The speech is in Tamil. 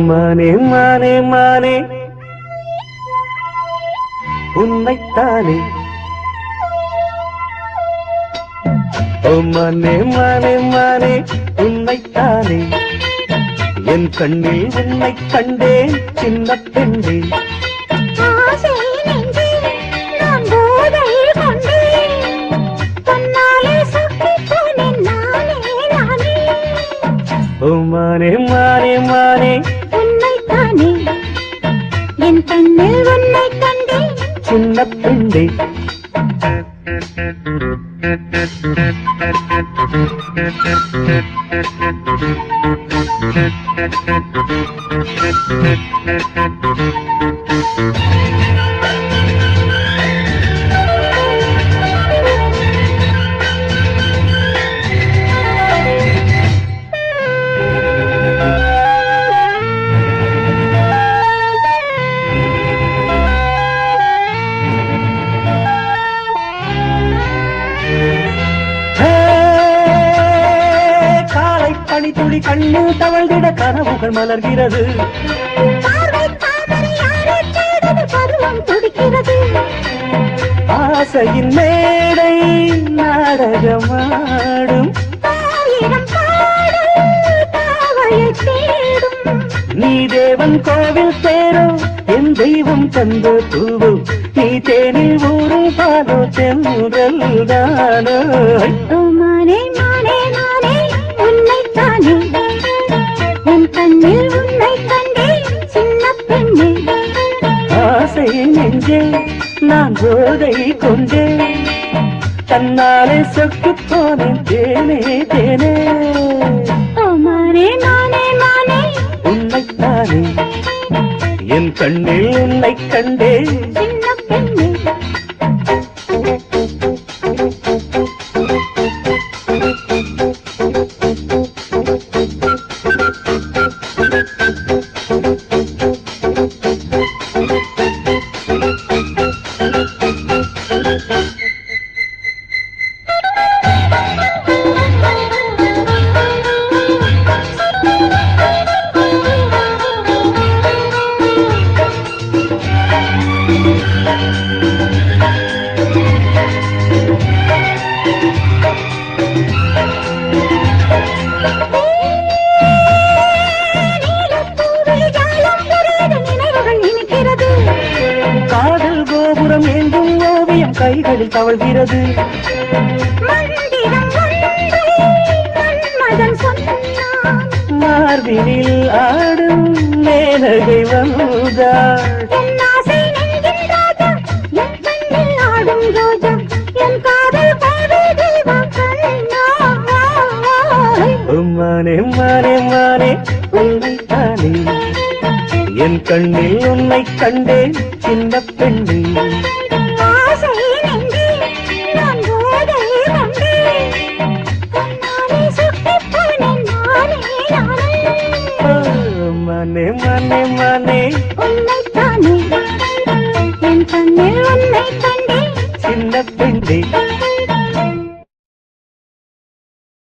மானே மானே மானே உன்னைத்தானே மானே மானே மானே உன்னைத்தானே என் கண்ணில் உன்னை கண்டேன் சின்ன பெண்ணே மானே மானே மானே உன்னைத்தானே என் கண்ணில் உன்னை கண்டேன் சின்ன பெண்ணே துளி கண்ணில் தவழ்ந்திட கனவுகள் மலர்கிறது ஆசையின் மேடை நாடகமாடும் நீ தேவன் கோவில் தேரோ என் தெய்வம் தந்த பூவோ நீ தேனில் ஊரும் பாலோ தென்றல் தானோ மானே மானே மானே உன்னைத்தானே என் கண்ணில் உன்னை கண்டேன் சின்ன பெண்ணே ஆசை நெஞ்சே நான் போதை கொண்டே தன்னாலே சொக்கு போனேன் தேனே தேனே மானே மானே மானே உன்னைத்தானே என் கண்ணில் உன்னை கண்டே சின்ன பெண்ணே காதல் கோபுரம் எங்கும் ஓவியம் கைகளில் தவழ்கிறது மார்பினில் ஆடும் மேலகை வந்தாள் மானே மானே மானே உன்னைத்தானே என் கண்ணில் உன்னை கண்டேன் சின்ன பெண்ணே மானே மானே மானே உன்னைத்தானே என் கண்ணில் உன்னை கண்டேன் சின்ன பெண்ணே